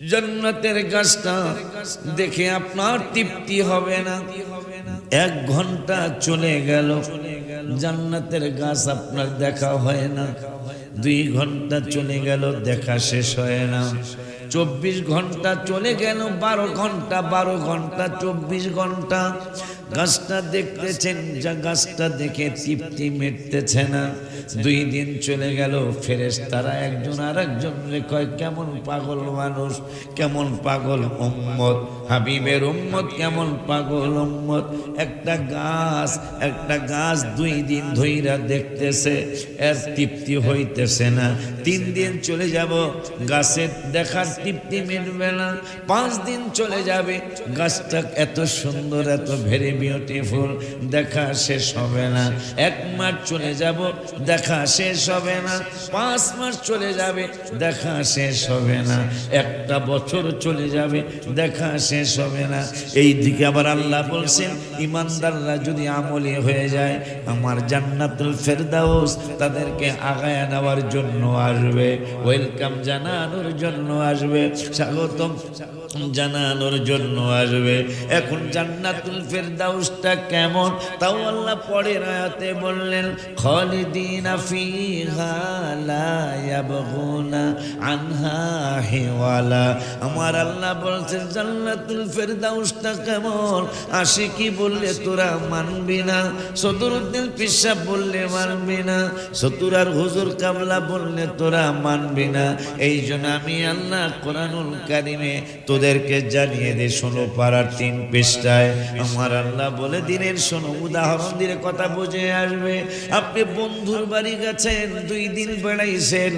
জান্নাতের গাছটা দেখে আপনার তৃপ্তি হবে না। 1 ঘন্টা চলে গেল, জান্নাতের গাছ আপনার দেখা হয় না। 2 ঘন্টা চলে গেল, দেখা শেষ হয় না। 24 ঘন্টা চলে গেল, 12 ঘন্টা, 12 ঘন্টা, 24 ঘন্টা গাছটা দেখতেছেন, যা গাছটা দেখে তৃপ্তি মিটতেছে না। 2 দিন চলে গেল, ফেরেশতারা একজন আর একজনকে কয়, কেমন পাগল মানুষ, কেমন পাগল উম্মত, হাবিবের উম্মত, কেমন পাগল উম্মত। একটা গাছ 2 দিন ধইরা দেখতেছে, এর তৃপ্তি হইতেছে না। 3 দিন চলে যাব, গাছের দেখার তৃপ্তি মিটবে না। 5 দিন চলে যাবে, গাছটা এত সুন্দর, এত ভেরি বিউটিফুল, দেখা শেষ হবে না। 1 মাস চলে যাব, দেখা শেষ হবে না। 5 মাস চলে যাবে, দেখা শেষ হবে না। 1টা বছর চলে যাবে, দেখা শেষ হবে না। এই দিকে আবার আল্লাহ বলছেন, ইমানদাররা যদি আমলি হয়ে যায়, আমার জান্নাতুল ফেরদাউস তাদেরকে আগায় নেওয়ার জন্য আসবে, ওয়েলকাম জানানোর জন্য আসবে, স্বাগতম জানানোর জন্য আসবে। এখন জান্নাতুল ফেরদাউসটা কেমন, তাও আল্লাহ পরের আয়াতে বললেন, খালিদিনা ফিহা লা ইয়াবগুনা আনহা হিওয়ালা। আমার আল্লাহ বলছেন জান্নাতুল ফেরদাউসটা কেমন, আশিকি বললে তোরা মানবি না, সদরুদ্দিন পিসাব বললে মানবি না, সতুরার হুজুর কাবলা বললে তোরা মানবি না। এই জন্য আমি আল্লাহ কোরআনুল কারিমে তোদেরকে জানিয়ে দে, শোনো পারার 3 পৃষ্ঠায় আমার আল্লাহ বলে দিনের, শোনো, উদাহরণ দিলে কথা বুঝে আসবে। আপনি বন্ধুর বাড়ি গেছেন, 2 দিন বেড়াইছেন,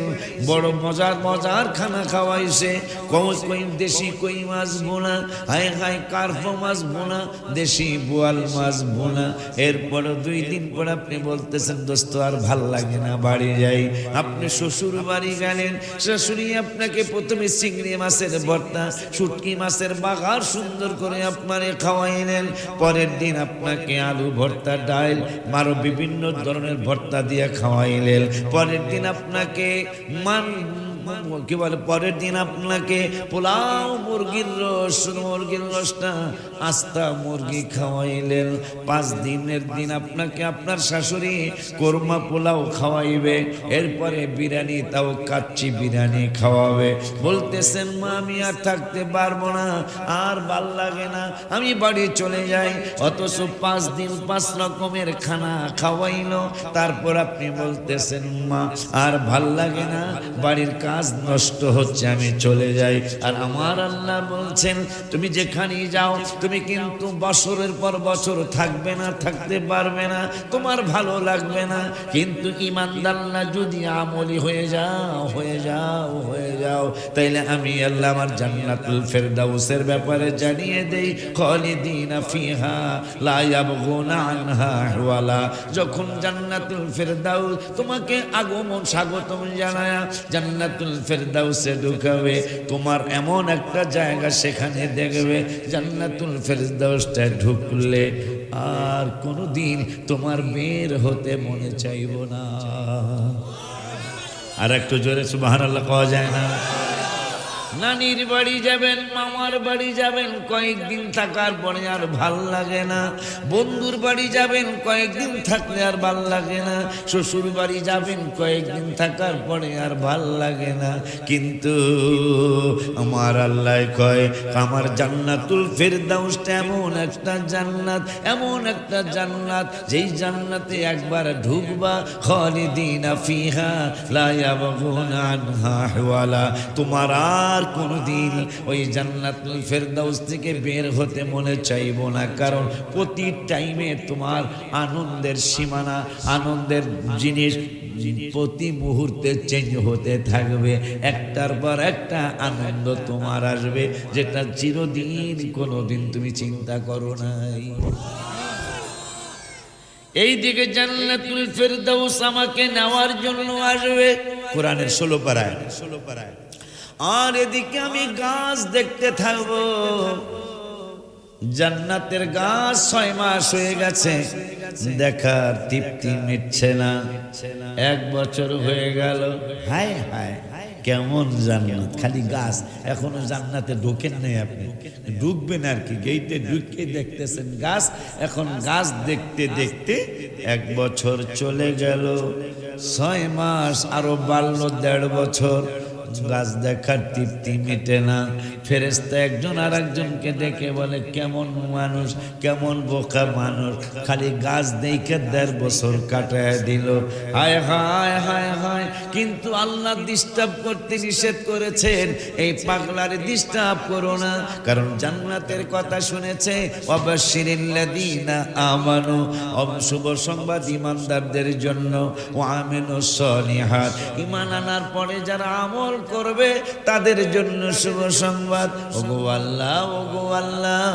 বড় মজার মজার খানা খাওয়াইছে, কই দেশি কই মাছ বোনা, হায় হায় কার্পো মাছ বোনা, দেশি বোয়াল মাছ বোনা। এরপর 2 দিন পর আপনি বলতেছেন, দোস্ত আর ভাল লাগে না, বাড়ি যাই। আপনি শ্বশুর বাড়ি গেলেন, শাশুড়ি আপনাকে প্রথমে চিংড়ি মাছের ভর্তা, শুটকি মাছের বাগার সুন্দর করে আপনারে খাওয়াইলেন। পরের দিন আপনাকে আলু ভর্তা, ডাল, আরো বিভিন্ন ধরনের ভর্তা দিয়ে খাওয়াইলেন। পরের দিন আপনাকে কি বলে, পরের দিন আপনাকে পোলাও, মুরগির রসটা আস্তা মুরগি খাওয়াইলেন। 5 দিনের দিন আপনাকে আপনার শাশুড়ি কোরমা পোলাও খাওয়াইবে। এরপরে বিরিয়ানি, তাও কাচ্চি বিরিয়ানি খাওয়াবে। বলতেছেন, মা আমি আর থাকতে পারবো না, আর ভাল লাগে না, আমি বাড়ি চলে যাই। অথচ 5 দিন 5 রকমের খানা খাওয়াইলো। তারপর আপনি বলতেছেন, মা আর ভাল লাগে না, বাড়ির কাজ নষ্ট হচ্ছে, আমি চলে যাই। আর আমার আল্লাহ বলছেন, তুমি যেখানেই যাও, তুমি কিন্তু বছরের পর বছর থাকবে না, থাকতে পারবে না, তোমার ভালো লাগবে না। কিন্তু ইমানদাররা যদি আমলি হয়ে যাও, তাইলে আমি আল্লাহ আমার জান্নাতুল ফেরদাউসের ব্যাপারে জানিয়ে দেই, খালিদিনা ফিহা লা ইয়াবগুনা আনহা হিওয়ালা। যখন জান্নাতুল ফেরদাউস তোমাকে আগমন স্বাগতম জানায়া জান্নাতুল ফেরদাউসে ঢুকাবে, তোমার এমন একটা জায়গা সেখানে দেখবে, জান্নাতুল ফেরদাউসটা ঢুকলে আর কোনোদিন তোমার বের হতে মনে চাইব না। আর একটু জোরে সুবহানাল্লাহ কওয়া যায় না? নানির বাড়ি যাবেন, মামার বাড়ি যাবেন, কয়েকদিন থাকার পরে আর ভাল লাগে না। বন্ধুর বাড়ি যাবেন, কয়েকদিন থাকলে আর ভাল লাগে না। শ্বশুর বাড়ি যাবেন, কয়েকদিন থাকার পরে আর ভাল লাগে না। কিন্তু আমার আল্লাহ কয়, আমার জান্নাতুল ফেরদাউসটা এমন একটা জান্নাত, এমন একটা জান্নাত, যেই জান্নাতে একবার ঢুকবা, খালিদিনা ফিহা লা ইয়াবগুনা আনহা হিওয়ালা, তোমার আর কোনদিন ওই জান্নাতুল ফেরদাউস থেকে বের হতে মনে চাইবো না। কারণ প্রতি টাইমে তোমার আনন্দের সীমানা, আনন্দের জিনিস প্রতি মুহূর্তে চেঞ্জ হতে থাকবে। একটার পর একটা আনন্দ তোমার আসবে, যেটা চিরদিন কোনোদিন তুমি চিন্তা করো নাই। এই দিকে জান্নাতুল ফেরদাউস আমাকে নেওয়ার জন্য আসবে, কোরআনের 16 পারায়। আর এদিকে আমি গাছ দেখতে থাকবো, জান্নাতের গাছ 6 মাস হয়ে গেছে, দেখার তৃপ্তি মিটছে না। 1 বছর হয়ে গেল, হায় হায় কেমন জান্নাত, খালি গাছ। এখনো জান্নাতে ঢোকেন নাই আপনি, ঢুকবেন আর কি, গেইটে ঢুকে দেখতেছেন গাছ। এখন গাছ দেখতে দেখতে 1 বছর চলে গেল, 6 মাস আরো বাড়লো, 1.5 বছর। গাছ দেখার তৃপ্তি মিটে না। ফেরেশতা একজন আর একজনকে ডেকে বলে, কেমন মানুষ, কেমন বোকা মানুষ, খালি গাছ দেখে 1.5 বছর কাটায় দিল। হায় হায় হায় হায়। কিন্তু আল্লাহ ডিস্টার্ব করতে নিষেধ করেছেন, এই পাগলারে ডিস্টার্ব করো না, কারণ জান্নাতের কথা শুনেছে। ওয়াবাশশিরিল্লাযীনা আমানু, শুভ সংবাদ ইমানদারদের জন্য। ওয়া আমিলুস সলিহাত, ঈমান আনার পরে যারা আমল করবে তাদের জন্য শুভ সংবাদ। ওগো আল্লাহ, ওগো আল্লাহ,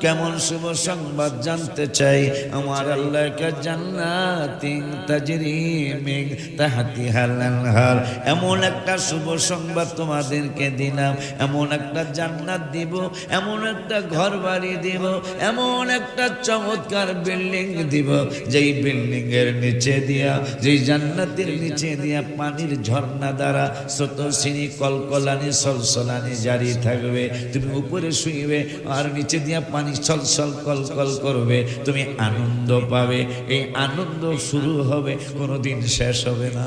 কেমন শুভ সংবাদ জানতে চাই। আমার আল্লাহকে জান্নাতিন তাজরি মিন তাহতিহাল আনহার, এমন একটা শুভ সংবাদ তোমাদেরকে দিলাম, এমন একটা জান্নাত দিব, এমন একটা ঘর বাড়ি দিব, এমন একটা চমৎকার বিল্ডিং দিব, যেই বিল্ডিং এর নিচে দিয়া, যেই জান্নাতের নিচে দিয়া পানির ঝর্ণা দ্বারা স্রোতস্বিনী কলকলানি সলসলানি জারি থাকবে। তুমি উপরে শুইবে আর নিচে দিয়া পানি ছলছল কলকল করবে, তুমি আনন্দ পাবে। এই আনন্দ শুরু হবে, কোনোদিন শেষ হবে না।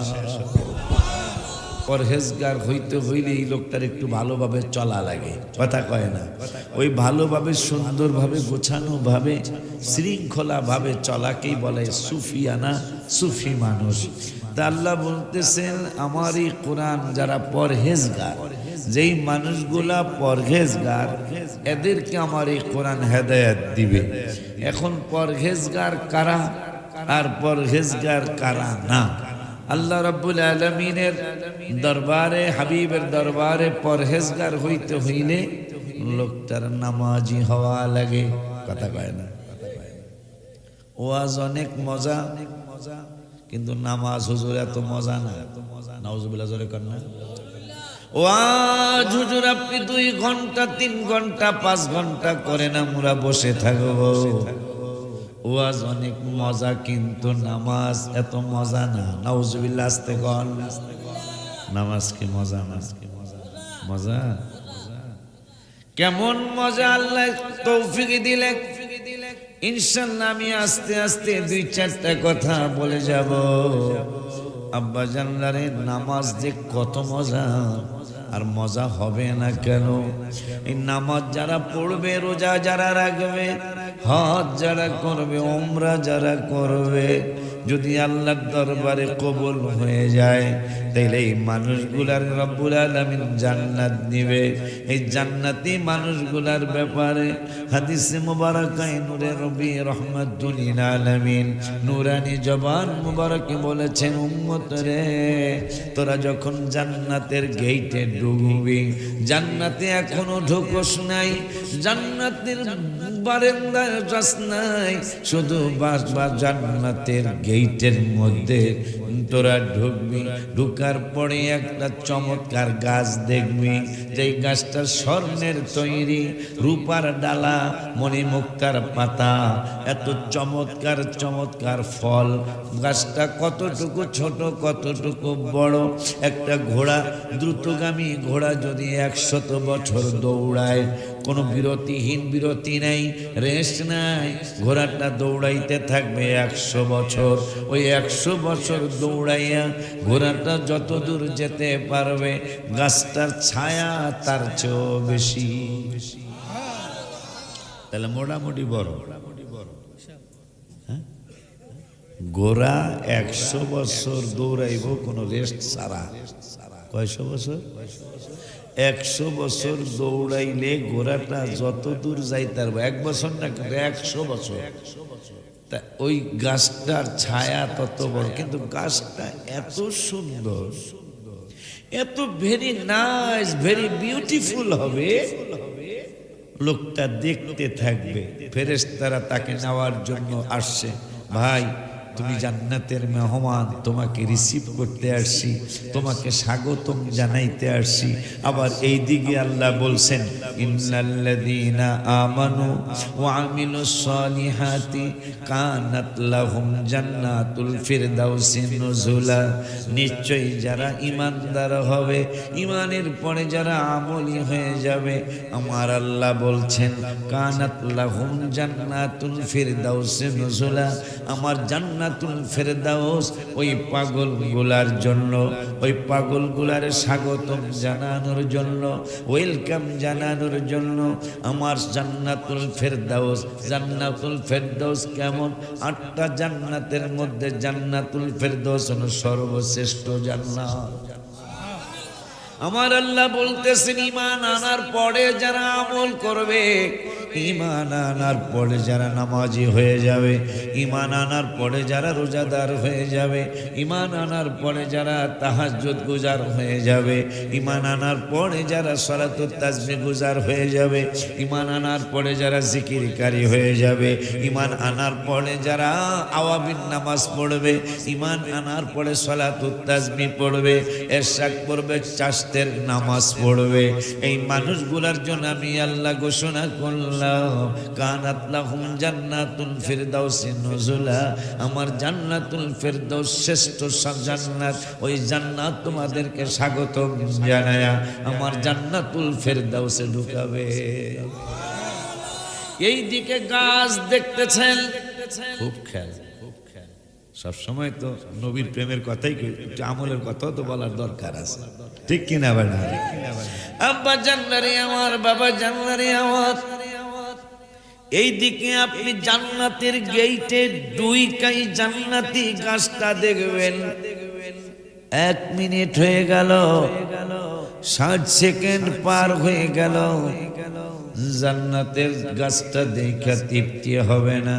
পরহেজগার হইতে হইলে এই লোকটার একটু ভালোভাবে চলা লাগে, কথা কয় না। ওই ভালোভাবে, সুন্দরভাবে, গোছানোভাবে, শৃঙ্খলাভাবে চলাকেই বলে সুফিয়ানা, সুফি মানুষ। তা আল্লাহ বলতেছেন, আমার এই কোরআন যারা পরহেজগার, যেই মানুষগুলা পরহেজগার, এদেরকে আমার এই কোরআন হেদায়েত দিবে। এখন পরহেজগার কারা আর পরহেজগার কারা না, আল্লাহ রাব্বুল আলামিনের দরবারে, হাবিবের দরবারে পরহেজগার হইতে হইলে লোকটার নামাজি হওয়া লাগে, কথা কয় না। ওয়াজ অনেক মজা, কিন্তু নামাজ হুজুর এত মজা না। নাউজুবিল্লাহ, জোরে কর না। ওয়াজ হুজুর আপনি 2 ঘন্টা 3 ঘন্টা 5 ঘন্টা করেন, আমরা বসে থাকবো। ওয়াজ অনেক মজা, কিন্তু নামাজ এত মজা না। নাউজুবিল্লাহ, আস্তে কর। নামাজ কি মজা না? মজা কেমন মজা, আল্লাহ তৌফিক দিলে। ইনশাআল্লাহ আমি আস্তে আস্তে 2-4টা কথা বলে যাব। আব্বা জানলারে, নামাজ যে কত মজা, আর মজা হবে না কেন? এই নামাজ যারা পড়বে, রোজা যারা রাখবে, হজ যারা করবে, উমরা যারা করবে, যদি আল্লাহর দরবারে কবুল হয়ে যায়, তাইলে এই মানুষগুলার রব্বুল আলামিন জান্নাত দিবে। এই জান্নাতি মানুষগুলার ব্যাপারে হাদিসে মুবারাকায়ে নূরে রবি রহমাতুল লিল আলামিন নূরানি জবান মুবারকে বলেছেন, উম্মত রে, তোরা যখন জান্নাতের গেইটে ঢুকবি, জান্নাতে এখনো ঢুকোস নাই, জান্নাতের বারান্দায় যাস নাই, শুধু বাসবা জান্নাতের গেইটের মধ্যে তোরা ঢুকবি। ঢুকার পরে একটা চমৎকার গাছ দেখবি, যেই গাছটা স্বর্ণের তৈরি, রূপার ডালা, মণিমুক্তার পাতা, এত চমৎকার চমৎকার ফল। গাছটা কতটুকু ছোট, কতটুকু বড়। একটা ঘোড়া, দ্রুতগামী ঘোড়া যদি 100 বছর দৌড়ায়, কোনো বিরতিহীন, বিরতি নাই, রেস্ট নাই, ঘোড়াটা দৌড়াইতে থাকবে 100 বছর। ওই 100 বছর দৌড়াইয়া ঘোড়াটা যত দূর যেতে পারবে, গাছটার ছায়া তার চেয়েও বেশি। তাহলে মোটামুটি বড়। ঘোড়া 100 বছর দৌড়াইব কোনো রেস্ট ছাড়া। কয়শো বছর? 100 বছর দৌড়াইলে ঘোড়াটা যত দূর যাইতে পারবে, 1 বছর না, 100 বছর। তা ওই গাছটার ছায়া তত বড়, কিন্তু গাছটা এত সুন্দর, এত ভেরি নাইস, ভেরি বিউটিফুল হবে, লোকটা দেখতে থাকবে। ফেরেশতারা তাকে নেওয়ার জন্য আসছে। ভাই, তুমি জান্নাতের মেহমান, তোমাকে রিসিভ করতে আসছি, তোমাকে স্বাগতম জানাইতে আসছি। আবার এই দিকে আল্লাহ বলছেন, ইন্নাল্লাযীনা আমানু ওয়া আমিলুস সালিহাতি কানাত লাহুম জান্নাতুল ফিরদাউসি নুজুলা। নিশ্চয়ই যারা ঈমানদার হবে, ঈমানের পরে যারা আমলি হয়ে যাবে, আমার আল্লাহ বলছেন কানাত লাহুম জান্নাতুল ফিরদাউসি নুজুলা, আমার জান্নাতুল ফেরদাউস ওই পাগলগুলার জন্য, ওই পাগলগুলার স্বাগতম জানানোর জন্য, ওয়েলকাম জানানোর জন্য আমার জান্নাতুল ফেরদাউস। জান্নাতুল ফেরদাউস কেমন? 8টা জান্নাতের মধ্যে জান্নাতুল ফেরদাউস হলো সর্বশ্রেষ্ঠ জান্নাত। আমার আল্লাহ বলতেছেন ঈমান আনার পরে যারা আমল করবে, ঈমান আনার পরে যারা নামাজি হয়ে যাবে, ঈমান আনার পরে যারা রোজাদার হয়ে যাবে, ঈমান আনার পরে যারা তাহাজ্জুদ গুজার হয়ে যাবে, ঈমান আনার পরে যারা সালাতুত তাসবিহ গুজার হয়ে যাবে, ঈমান আনার পরে যারা জিকিরকারী হয়ে যাবে, ঈমান আনার পরে যারা আওয়াবিন নামাজ পড়বে, ঈমান আনার পরে সালাতুত তাসবিহ পড়বে, ইরশাদ পড়বে, চাশতের নামাজ পড়বে, এই মানুষগুলোর জন্য আমি আল্লাহ ঘোষণা করলাম কানাত লাহুম জান্নাতুল ফিরদাউসি নুজুলা, আমার জান্নাতুল ফিরদাউস শ্রেষ্ঠ জান্নাত, ওই জান্নাত তোমাদেরকে স্বাগতম জানায়া আমার জান্নাতুল ফিরদাউসে ঢুকাবে। এই দিকে গাছ দেখতেছেন, খুব খেয়াল, সব সময় তো নবীর প্রেমের কথাই কই, একটু আমলের কথাও তো বলার দরকার আছে, ঠিক কিনা বাবা? আব্বা জান্নারে আমার, বাবা জান্নারে আমার, এই দিকে আপনি জান্নাতের গেইটে 2 কাই জান্নাতি গাছটা দেখবেন। 1 মিনিট হয়ে গেল, 60 সেকেন্ড পার হয়ে গেল, জান্নাতের গাছটা দেখা তৃপ্তি হবে না।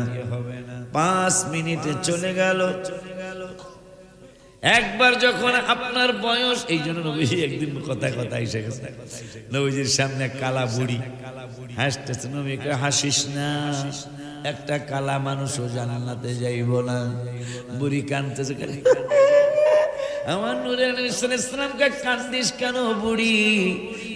5 মিনিটে চলে গেল। একবার যখন আপনার বয়স, এই জন্য নবীজি একদিন কথা এসে গেছে, নবীজির সামনে কালা বুড়ি হাসতেছে, নবীকে হাসিস না, একটা কালা মানুষও জান্নাতে যাইব না। বুড়ি কাঁদতেছে, আমার নূরের নবী সাল্লাল্লাহু আলাইহি ওয়াসাল্লামকে কান্দিস কেন বুড়ি?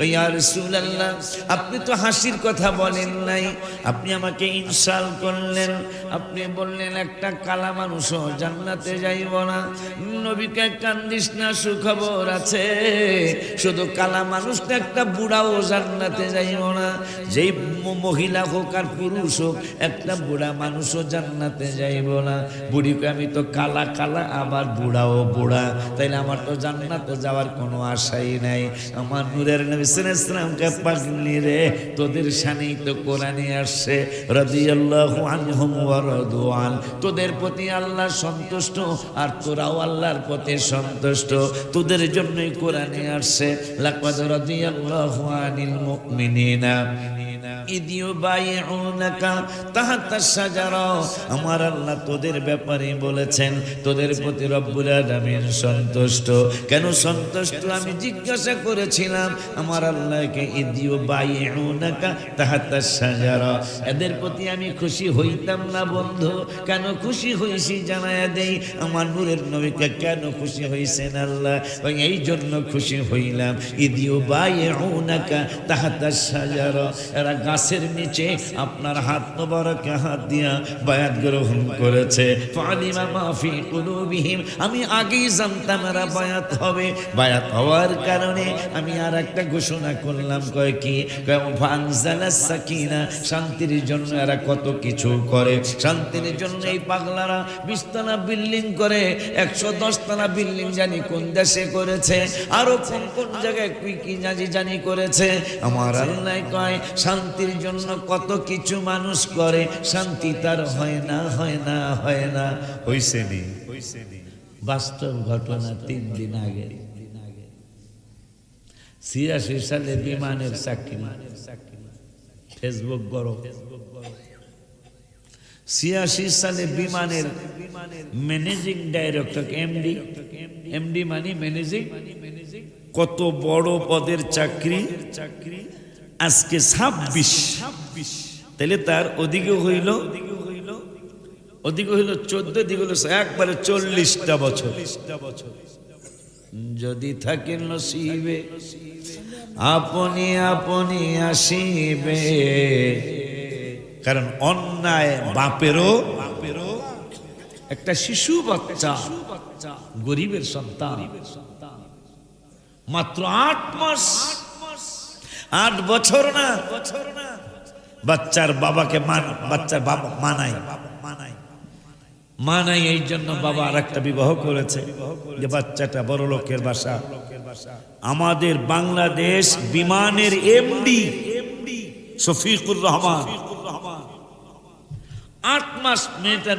ইয়া রাসূলুল্লাহ, আপনি তো হাসির কথা বলেন নাই, আপনি আমাকে ইনসাল্ট করলেন, আপনি বললেন একটা কালা মানুষও জান্নাতে যাইব না। নবীকে কান্দিস না, সুখবর আছে, শুধু কালা মানুষটা, একটা বুড়াও জান্নাতে যাইব না। যেই মহিলা হোক আর পুরুষ হোক, একটা বুড়া মানুষও জান্নাতে যাইব না। বুড়িকে আমি তো কালা কালা, আবার বুড়াও বুড়া, তাইলে আমার তো জান্নাতে যাওয়ার কোনো আশাই নাই। আমার নূরের নবী সাল্লাল্লাহু আলাইহি ওয়াসাল্লামকে পাগলি রে, তোদের শানেই তো কোরআনে আসছে রাদিয়াল্লাহু আনহুম ওয়া রাদু আন, তোদের প্রতি আল্লাহ সন্তুষ্ট আর তোরাও আল্লাহর প্রতি সন্তুষ্ট, তোদের জন্যই কোরআনে আসছে লাকাদ রাদিয়াল্লাহু আনিল মুমিনিনা ইদ ইউবাইউনাকা তাহতাশ শাজারা। আমার আল্লাহ তোদের ব্যাপারে বলেছেন, তোদের প্রতি রব্বুল আলামিন সন্তুষ্ট। কেন সন্তুষ্ট আমি জিজ্ঞাসা করেছিলাম আমার আল্লাহকে, ইদ ইউবাইউনাকা তাহতাশ শাজারা, এদের প্রতি আমি খুশি হইতাম না বন্ধু? কেন খুশি হইছি জানায়া দেই। আমার নূরের নবীকে কেন খুশি হইছেন আল্লাহ? এই জন্য খুশি হইলাম, ইদ ইউবাইউনাকা তাহতাশ শাজারা, এরা গাছের নিচে আপনার হাত মোবারকে হাত দিয়া বায়াত গ্রহণ করেছে। ফালিমা মা ফি কুলুবিহিম, আমি আগেই জানতাম এরা বায়াত হবে। বায়াত হওয়ার কারণে আমি আর একটা ঘোষণা করলাম, কয় কি? ফানজালাস সাকিনা, শান্তির জন্য এরা কত কিছু করে। শান্তির জন্য এই পাগলারা 20 তলা বিল্ডিং করে, 110 তলা বিল্ডিং জানি কোন দেশে করেছে, আরো কোন কোন জায়গায় কি জানি করেছে। আমার আল্লাহ কয় শান্তির জন্য কত কিছু মানুষ করে, শান্তি তার হয় না, হয় না, হয় না। হইছে নি বাস্তব ঘটনা। 3 দিন আগে 86 সালে বিমানের চাকরি, ফেসবুক গরম। 86 সালে বিমানের ম্যানেজিং ডাইরেক্টর, এমডি মানে ম্যানেজিং, কত বড় পদের চাকরি, আজকে 26। তাহলে তার ওদিকে হইল ওদিকে হইল 14, দিকে হইল একবারে 40টা বছর। যদি থাকে নসিবে আপনি আপনি আসিবে। কারণ অন্যায় বাপেরও, একটা শিশু বাচ্চা গরিবের সন্তান, মাত্র 8 মাস, 8 বছর না, বাচ্চার বাবাকে বাচ্চার বাবা মানাই এই জন্য বাবা আর একটা বিবাহ করেছে যে বাচ্চাটা বড় লোকের বাসা। আমাদের বাংলাদেশ বিমানের এমডি শফিকুর রহমান 8 মাস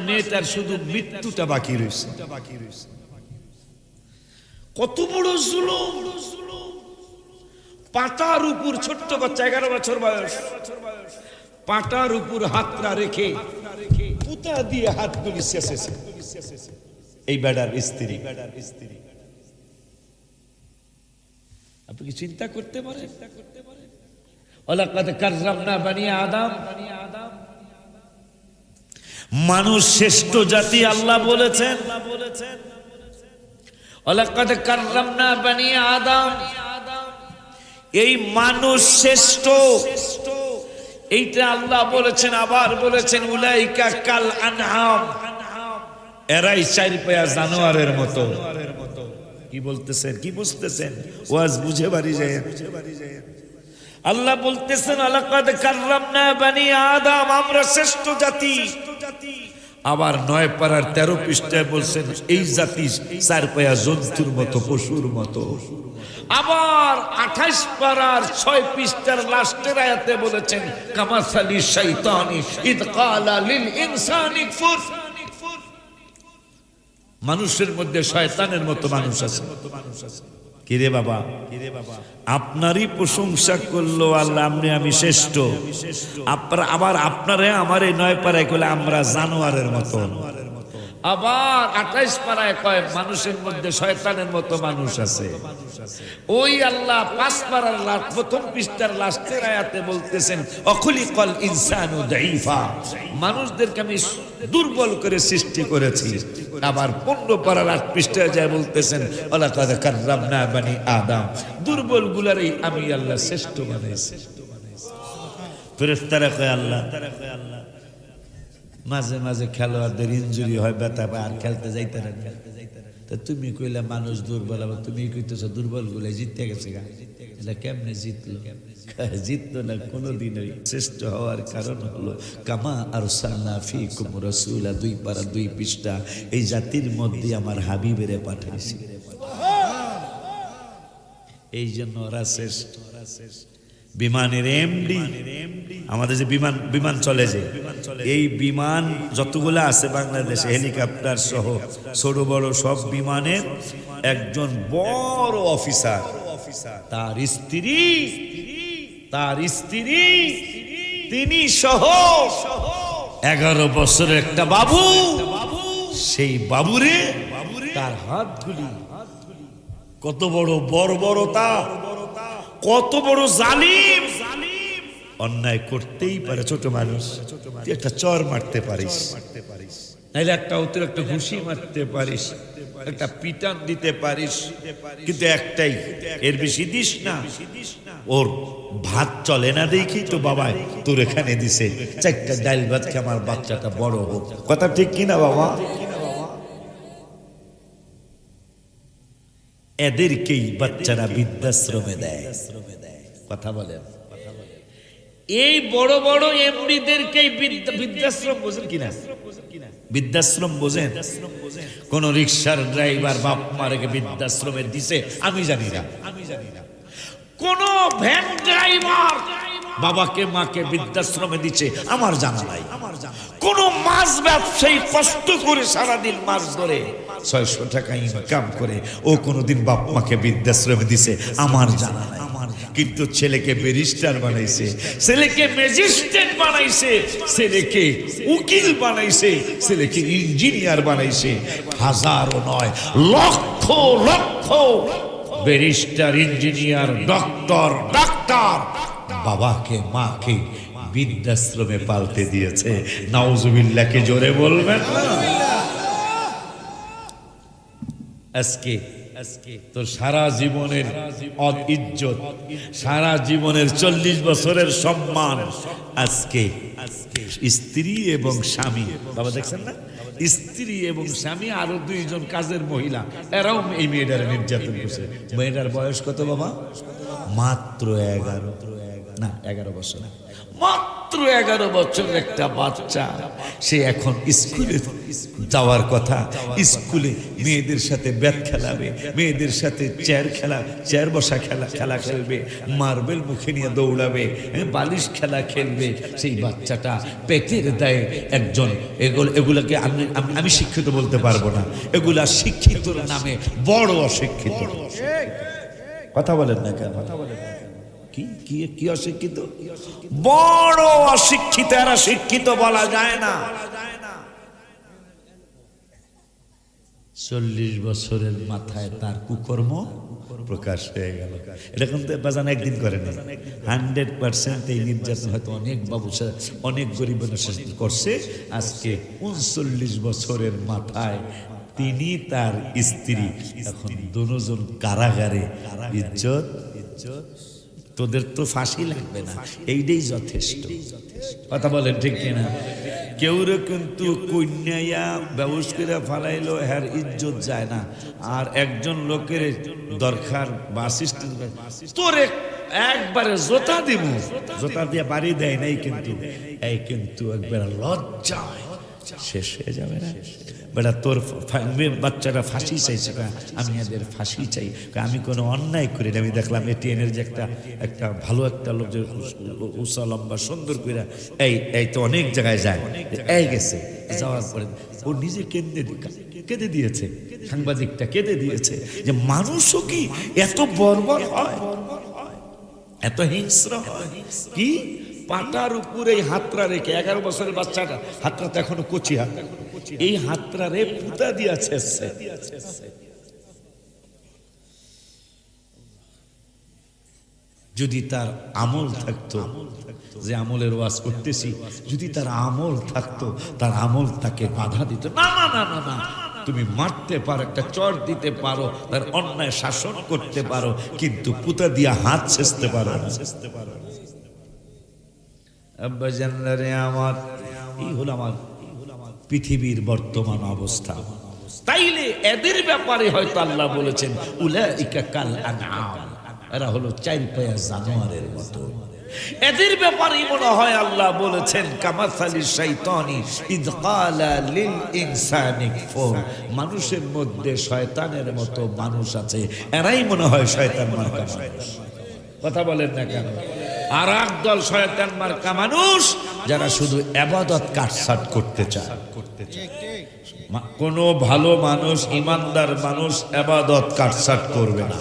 মেয়েটার শুধু মৃত্যুটা বাকি রয়েছে। কত বড় জুলুম! পাটার উপর ছোট্ট বাচ্চা 11 বছর বয়স, পাটার উপর হাতটা রেখে পুতা দিয়ে হাতগুলি শেষেছে এই বেড়ার স্ত্রী। আপনি কি চিন্তা করতে পারেন? ওয়ালাকাদ কাররামনা বানি আদম, মানুষ শ্রেষ্ঠ জাতি আল্লাহ বলেছেন। ওয়ালাকাদ কাররামনা বানি আদম, এই মানুষ শ্রেষ্ঠ, এইটা আল্লাহ বলেছেন। আবার বলেছেন উলাইকা কাল আনআম, এরাই 4 পায়া জানোয়ারের মতো। কি বলতেছেন, কি বুঝতেছেন? ওয়াজ বুঝে বাড়ি যায়। আল্লাহ বলতেছেন আলাকাদ কাররামনা বানি আদম, আমরা শ্রেষ্ঠ জাতি। আবার 9 পারার 13 পৃষ্ঠায় বলছেন এই জাতি 4 পায়া জন্তুর মতো, পশুর মতো। আবার 28 পারার 6 পৃষ্ঠার লাস্টের আয়াতে বলেছেন কামাসালি শাইতানি ইদ ক্বালা লিল ইনসানি কুফর, মানুষের মধ্যে শয়তানের মতো মানুষ আছে। কিরে বাবা, আপনারই প্রশংসা করলো আল্লাহ, আমি শ্রেষ্ঠ। আবার আপনারে আমার এই 9 পারায় কইলে আমরা জানোয়ারের মতো। আবার 28 পারায় কয় মানুষের মধ্যে শয়তানের মতো মানুষ আছে। ওই আল্লাহ 5 পারার প্রথম পৃষ্ঠার লাস্টের আয়াতে বলতেছেন অখলিকাল ইনসানু দাঈফা, মানুষদেরকে আমি দুর্বল করে সৃষ্টি করেছি। আবার 15 পারার 8 পৃষ্ঠায় যায় বলতেছেন ওয়ালাকাদ কাররামনা বানি আদম, দুর্বল গুলারই আমি আল্লাহ শ্রেষ্ঠ বানাইছি। ফেরেশতারা কয় আল্লাহ, মাঝে মাঝে খেলোয়াড়দের ইনজুরি হয়, ব্যথা পায়, আর খেলতে যাইতে না। তা তুমি কইলা মানুষ দুর্বল, আবার তুমি কইতেছো দুর্বল গুলো জিততে গেছে। এটা কেমনে জিতলো? জিতলো না কোনোদিনই। শ্রেষ্ঠ হওয়ার কারণ হলো কামা আরসালনা ফীকুম রাসূলা, 2 পারা 2 পৃষ্ঠা, এই জাতির মধ্যে আমার হাবিবেরে পাঠাইছি। এই জন্য ওরা শ্রেষ্ঠ। বিমানের এমডি, আমাদের যে বিমান চলে, যে এই বিমান যতগুলো আছে বাংলাদেশে, হেলিকপ্টার সহ ছোট বড় সব বিমানের একজন বড় অফিসার, তার স্ত্রী তিনি সহ 11 বছরের একটা বাবু, সেই বাবুরে তার হাতগুলি কত বড় বর্বরতা, কত বড় জালিম! অন্যায় করতেই পারে ছোট মানুষ, একটা চর মারতে পারিস, নাইলে একটা অতিরিক্ত ঘুষি মারতে পারিস, একটা পিটান দিতে পারিস, কিন্তু একটাই, এর বেশি দিস না। ওর ভাত চলে না দেখি তো বাবা তোর এখানে দিছে 4টা ডাল ভাত খেয়ে আমার বাচ্চাটা বড় হোক। কথা ঠিক কিনা বাবা? এদেরকেই বাচ্চারা বৃদ্ধাশ্রমে দেয়। কথা বলেন, এই বড় বড় এমডিদেরকেই বৃদ্ধাশ্রম বোঝেন কিনা? বৃদ্ধাশ্রম বোঝেন? কোন রিক্সার ড্রাইভার বাপ মারেকে বৃদ্ধাশ্রমে দিছে আমি জানি না। কোন ভ্যান ড্রাইভার বাবাকে মাকে বৃদ্ধাশ্রমে দিচ্ছে আমার জানা নাই। কোন মাছ ব্যবসায়ী কষ্ট করে সারাদিন মাছ ধরে 600 টাকা ইনকাম করে ও কোনদিন বাপ মাকে বৃদ্ধাশ্রমে দিছে আমার জানা নাই। কিন্তু ছেলেকে ব্যারিস্টার বানাইছে, ছেলেকে ম্যাজিস্ট্রেট বানাইছে, ছেলেকে উকিল বানাইছে, ছেলেকে ইঞ্জিনিয়ার বানাইছে। হাজারো নয়, lakh lakh barrister, engineer, doctor বাবাকে মাকে বৃদ্ধাশ্রমে পাল্টে দিয়েছে। নাউজুবিল্লাহকে জোরে বলবেন না? আজকে তোর সারা জীবনের ইজ্জত, সারা জীবনের 40 বছরের সম্মান আজকে স্ত্রী এবং স্বামী, বাবা দেখছেন না, স্ত্রী এবং স্বামী আরো 2 জন কাজের মহিলা, এরাও এই মেয়েটার নির্যাতন করছে। মেয়েটার বয়স কত বাবা? মাত্র 11 বছর, মাত্র 11 বছরের একটা বাচ্চা। সে এখন স্কুলে যাওয়ার কথা, স্কুলে মেয়েদের সাথে ব্যাট খেলাবে, মেয়েদের সাথে চেয়ার বসা খেলা খেলবে, মার্বেল মুখে নিয়ে দৌড়াবে, বালিশ খেলা খেলবে। সেই বাচ্চাটা পেটের দায়ে একজন, এগুলাকে আমি শিক্ষিত বলতে পারবো না, এগুলা শিক্ষিতর নামে বড় অশিক্ষিত। কথা বলেন না কেন? কি অশিক্ষিত? বড় অশিক্ষিত। এরা শিক্ষিত বলা যায় না। 40 বছরের মাথায় তার কুকর্ম প্রকাশ হয়ে গেল। এটা কিন্তু বাজান একদিন করে না, 100% এই নির্যাতন হয়তো অনেক বাবু, অনেক গরিব করছে। আজকে 39 বছরের মাথায় তিনি তার স্ত্রী এখন দুজন কারাগারে। ইজ্জত তোদের তো ফাঁসি লাগবে না, এইটাই যথেষ্ট। কথা বলেন ঠিক কিনা? কেউ কিন্তু কন্যাইয়া ব্যবস্থা করে ফালাইলো, হ্যার ইজ্জত যায় না। আর একজন লোকের দরকার বাসিস্ট, তোরে একবারে জোতা দিব, জোতা দিয়ে বাড়ি দেয় নাই, কিন্তু একবার লজ্জা শেষ হয়ে যাবে না। বেটা তোর বাচ্চারা ফাঁসি চাইছে, আমি এদের ফাঁসি চাই। আমি কোনো অন্যায় করি না। আমি দেখলাম এটিএনের যে একটা ভালো একটা লোক, যে উঁচা লম্বা সুন্দর করে এই তো অনেক জায়গায় যায়, এই গেছে, যাওয়ার পরে ও নিজে কেঁদে দিয়েছে, সাংবাদিকটা কেঁদে দিয়েছে যে মানুষও কি এত বর্বর হয়, এত হিংস্র হয়? কি পাটার উপরে এই হাতরা রেখে, 11 বছরের বাচ্চাটা, হাতটা তো এখনো কচি হাত, এই হাতরা রে পুতা দিয়েছে। যদি তার আমল থাকতো, যে আমলের ওয়াজ করতেছি, যদি তার আমল থাকতো, তার আমল তাকে বাধা দিত না। না না না না, তুমি মারতে পারো, একটা চড় দিতে পারো, তার অন্যায় শাসন করতে পারো, কিন্তু পুতা দিয়া হাত ছেঁচতে পারো না। আব্বা জানলারে আমার, এই হলো আমার পৃথিবীর বর্তমান অবস্থা। তাইলে এদের ব্যাপারে হয়তো আল্লাহ বলেছেন উলাইকা কাল আনআম, এরা হলো 4 পায়া জানোয়ারের মতো। এদের ব্যাপারে মনে হয় আল্লাহ বলেছেন কামাসালি শাইতানি ইদ ক্বালা লিল ইনসানি কুফর, মানুষের মধ্যে শয়তানের মতো মানুষ আছে, এরাই মনে হয় শয়তান মার্কা মানুষ। কথা বলেন না কেন? আর একদল শয়তান মার্কা মানুষ যারা শুধু ইবাদত কাটছাট করতে চায়। কোন ভালো মানুষ, ইমানদার মানুষ ইবাদত কাটছাট করবে না।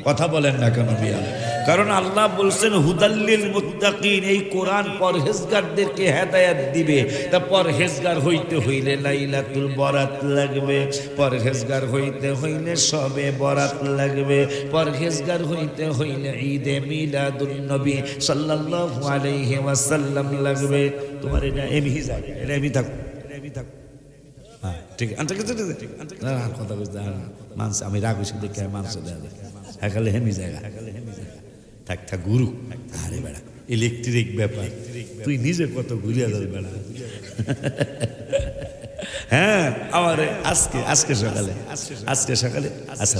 কথা বলেন না কেন বিয়া? কারণ আল্লাহ বলছেন হুদাল্লিল মুত্তাকিন, এই কোরআন পরহেজগারদেরকে হেদায়েত দিবে। তা পরহেজগার হইতে হইলে লাইলাতুল বরাত লাগবে, পরহেজগার হইতে হইলে শবে বরাত লাগবে, পরহেজগার হইতে হইলে ঈদে মিলাদুন নবী সাল্লাল্লাহু আলাইহি ওয়াসাল্লাম লাগবে। তোমার এটা এমহি যায়, এটা এমহি থাক, ঠিক কথা বুঝতে মানুষ, আমি রাগ হয়েছি দেখে মানুষ দেখালে হেমি জায়গা থাক গুরু। আরে বেড়া ইলেকট্রিক ব্যাপার, তুই নিজে কত ঘুরিয়া যাবে বেড়া। হ্যাঁ আমার আজকে সকালে আচ্ছা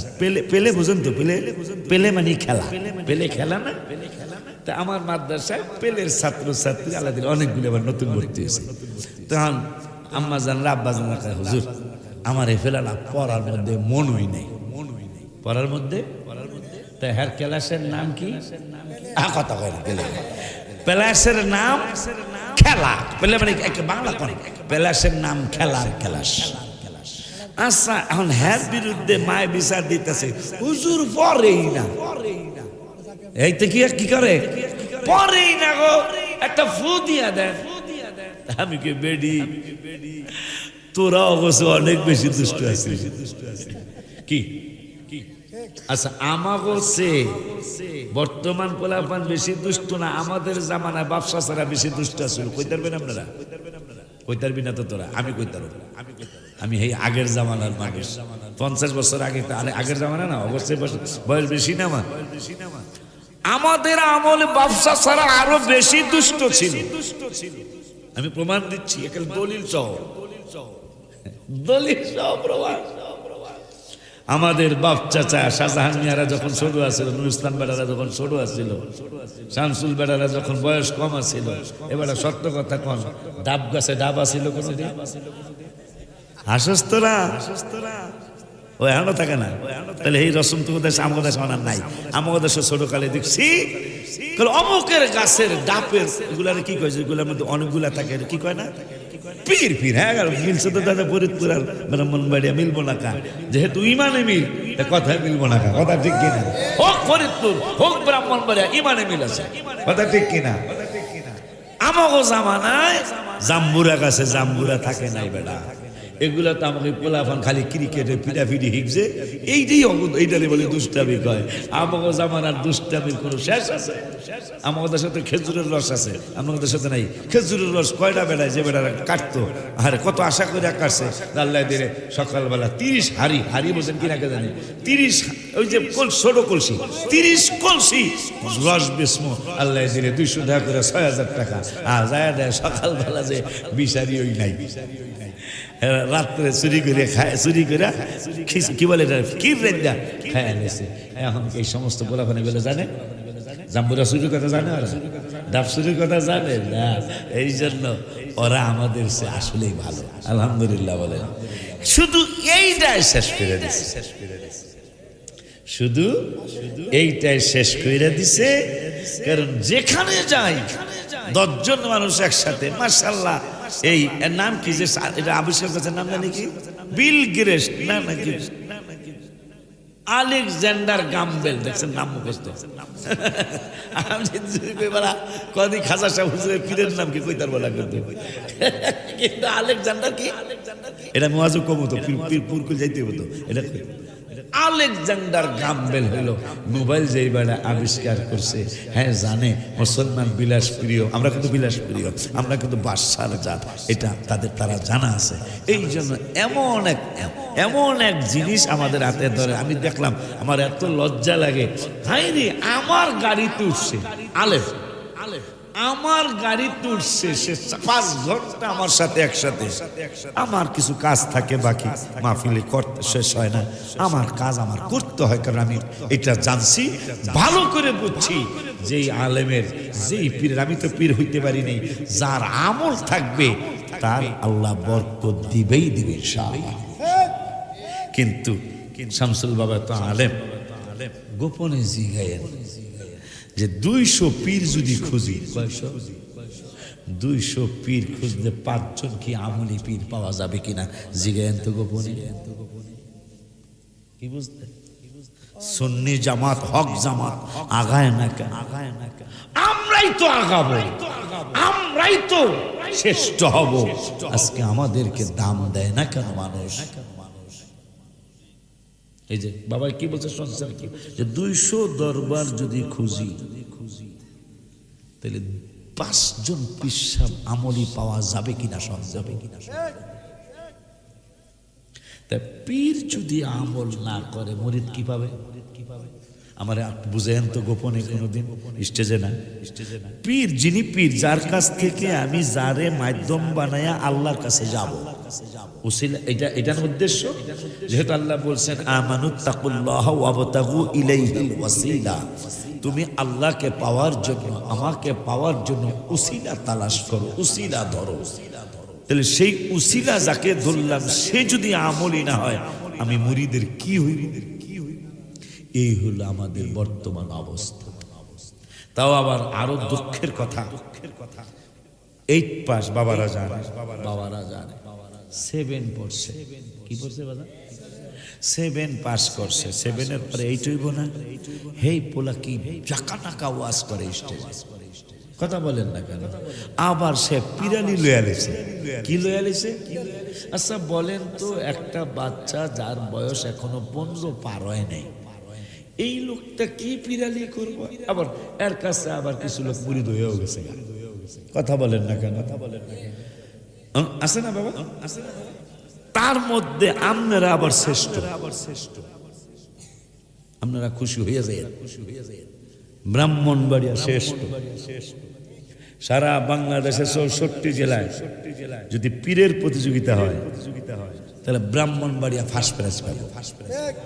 পেলে বুঝুন তো, পেলে মানে খেলা, পেলে খেলা না? তা আমার মাদ্রাসায় পেলের ছাত্রছাত্রী আলাদা অনেকগুলো আবার নতুন ভর্তি হয়েছে। তখন আম্মা জানলা আব্বা জানলা, হুজুর আমার এই ফেলাটা পড়ার মধ্যে মনই নেই, পড়ার মধ্যে। তা হ্যার ক্লাসের নাম কি? কথা কয় ক্লাসের নাম খেলা, পেলে মানে বাংলা করে ক্লাসের নাম খেলার ক্লাস। আচ্ছা এখন হ্যার বিরুদ্ধে মায় বিচার দিতেছে, হুজুর পড়েই না। এইতে কি করে? পড়েই না গো, একটা ফু দিয়া দেন। আমি কি বেডি, তোরা অবশ্য অনেক বেশি দুষ্ট আছিস। কি আচ্ছা আমাগো সে বর্তমান পোলাপান বেশি দুষ্ট না, আমাদের জামানায় ব্যবসা ছাড়া বেশি দুষ্ট ছিল। কই পারবেন আপনারা? কই পারবি না তো তোরা? আমি কই পারব, আমি এই আগের জামানার মানুষ। 50 বছর আগে, আগের জামানা না, অবশ্যই বয়স বেশি না আমার। আমাদের আমলে ব্যবসা ছাড়া আরো বেশি দুষ্ট ছিল। আমি প্রমাণ দিচ্ছি, এখানে দলিল সহ, দলিল সহ প্রমাণ। আমাদের বাপ চাচা শাহজাহান মিয়ারা যখন ছোট আছিল, নুর ইসলাম বেড়ারা যখন ছোট আছিল, শামসুল বেড়ারা যখন বয়স কম আছিল, এবারে সত্য কথা কন, ডাব গাছে ডাব আছিল কোনদিন? হাসস তোরা? ও এখনো থাকে না? তাহলে এই রসম তো দেশ আমাদের দেশে অনার নাই। আমাদের দেশে ছোটকালে দেখছি অমুকের গাছের ডাবের এগুলার কি কয়েছে, এগুলোর মধ্যে অনেকগুলা থাকে, কি কয় না? পীর পীর। হ্যাঁ মিলছে তো দাদা, ফরিদপুর আর ব্রাহ্মণবাড়িয়া মিলবো না কা, যেহেতু ইমানে মিল, কথায় মিলবো না কা, কথা ঠিক কিনা? হোক ফরিদপুর হোক ব্রাহ্মণবাড়িয়া, ইমানে মিল আছে, কথা ঠিক কিনা? আমাগো জামানায় জাম্বুরা গাছে জাম্বুরা থাকে নাই বেটা। এগুলা তো আমাকে পোলাফান খালি ক্রিকেটের পিটাপিটি হিকছে, এইটারে বলে দুষ্টামি কয়। আমাকে জামানার দুষ্টামির কোনো শেষ আছে? আমাদের সাথে খেজুরের রস আছে, আমাদের সাথে নাই। খেজুরের রস কয়টা বেড়ায়, যে বেড়ারা কাটতো, আরে কত আশা করে কাটছে, আল্লাহ দিলে সকালবেলা 30 হাড়ি, হাড়ি বলছেন কিনা কে জানি, 30 ওই যে ছোট কলসি, 30 কলসি রস বেসমো, আল্লাহ দিলে 200 টাকা করে 6000 টাকা। আর যায় দেয় সকালবেলা যে বিচারি ওই নাই, রাত্রে চুরি করে খায়, চুরি করে কি বলে ক্ষীর রেন্দা খায় এনেছে। এখন এই সমস্ত পোলাপানি গুলো জানে, জাম্বুরা চুরির কথা জানে, ওরা ডাব চুরির কথা জানে না। এই জন্য ওরা আমাদের সে আসলেই ভালো, আলহামদুলিল্লাহ বলে। শুধু এইটাই শেষ করে দিছে, শুধু এইটাই শেষ করে দিছে। কারণ যেখানে যাই 10 জন মানুষ একসাথে, মাশাআল্লাহ। এই এর নাম কি যে এটা আবিষ্কার করেছে, নাম জানি কি? বিল গেটস না নাকি আলেকজান্ডার গ্রাহাম-বেল, দেখছেন নাম মুখস্থ? কদি খাজা সাহেব হুজুরের পীরের নাম কি কইতার বলা করতে, কিন্তু আলেকজান্ডার কি এটা মুয়াজ্জব কম হতো, পুরকুল যাইতে হতো। এটা আলেকজান্ডার গ্রাহাম-বেল হলো মোবাইল যেই বেড়া আবিষ্কার করছে। হ্যাঁ জানে মুসলমান বিলাস প্রিয়, আমরা কিন্তু বিলাস প্রিয়, আমরা কিন্তু বাদশার জাত, এটা তাদের তারা জানা আছে। এই জন্য এমন এক জিনিস আমাদের হাতে ধরে। আমি দেখলাম, আমার এত লজ্জা লাগে, হাই রে আমার গাড়িতে উঠছে আলেফ, আমার গাড়িতে উঠছে, সে 5 ঘন্টা আমার সাথে একসাথে। আমার কিছু কাজ থাকে বাকি, মাহফিলে করতে শেষ হয় না। আমার কাজ আমার করতে হয়, কারণ আমি এটা জানছি, ভালো করে বুঝছি, যেই আলেমের, যেই পীরের, আমি তো পীর হইতে পারি নাই, যার আমল থাকবে তার আল্লাহ বরকত দিবেই দিবে ইনশাআল্লাহ। কিন্তু শামসুল বাবা তো আলেম, গোপনে জিগায়েন যে 200 পীর যদি খুঁজি, 200 পীর খুঁজলে 5 জন কি আমলি পীর পাওয়া যাবে কিনা জিগায়েন তো গোপনে। কি বুঝতে? সুন্নি জামাত, হক জামাত আগায় না কেন? আমরাই তো আগাবো, আমরাই তো শ্রেষ্ঠ হব। আজকে আমাদেরকে দাম দেয় না কেন মানুষ? এই যে বাবা কি বলছে শুনছেন কি, যে 200 দরবার যদি খুঁজি, তাহলে 5 জন পিসাব আমলি পাওয়া যাবে কিনা, সব যাবে কিনা? তা পীর যদি আমল না করে মুরিদ কি পাবে? আমার বুঝেন তো গোপনে কোনোদিন স্টেজে না। পীর যিনি পীর, যার কাছ থেকে আমি যারে মাধ্যম বানায়া আল্লাহর কাছে যাব, উসিলা, এটার উদ্দেশ্য। যেহেতু আল্লাহ বলছেন আমানুত্তাকুল্লাহ ওয়াবতাগু ইলাইহিল ওয়াসিলা, তুমি আল্লাহকে পাওয়ার জন্য, আমাকে পাওয়ার জন্য উসিলা তালাশ করো, উসিলা ধরো। তাহলে সেই উসিলা যাকে ধরলাম, সে যদি আমলি না হয়, আমি মুরিদের কি হইব? এই হলো আমাদের বর্তমান অবস্থা। তাও আবার আরো দুঃখের কথা, 8 পাস বাবারা জানে, 7 পড়ছে, কি পড়ছে বাবা? 7 পাস করছে, 7-এর পরে 8 হইব না? হেই পোলা কি জাকা টাকা ওয়াজ করে স্টেজে, কথা বলেন না কেন? আবার সে পিরানি লইয়া লেছে। কি লইয়া লেছে? আচ্ছা বলেন তো, একটা বাচ্চা যার বয়স এখনো 15 পার হয় নাই, এই লোকটা কি পিরালি করবো, আবার এর কাছে আবার কিছু লোক মুরিদ হয়েও গেছে। কথা বলেন না কেন? আছে না বাবা? আছে না? তার মধ্যে আপনারা আবার শ্রেষ্ঠ, আপনারা খুশি হয়ে যায়, ব্রাহ্মণবাড়িয়া শ্রেষ্ঠ। সারা বাংলাদেশের 64 জেলায় যদি পীরের প্রতিযোগিতা হয় তাহলে ব্রাহ্মণবাড়িয়া ফার্স্ট প্রাইজ পাবে।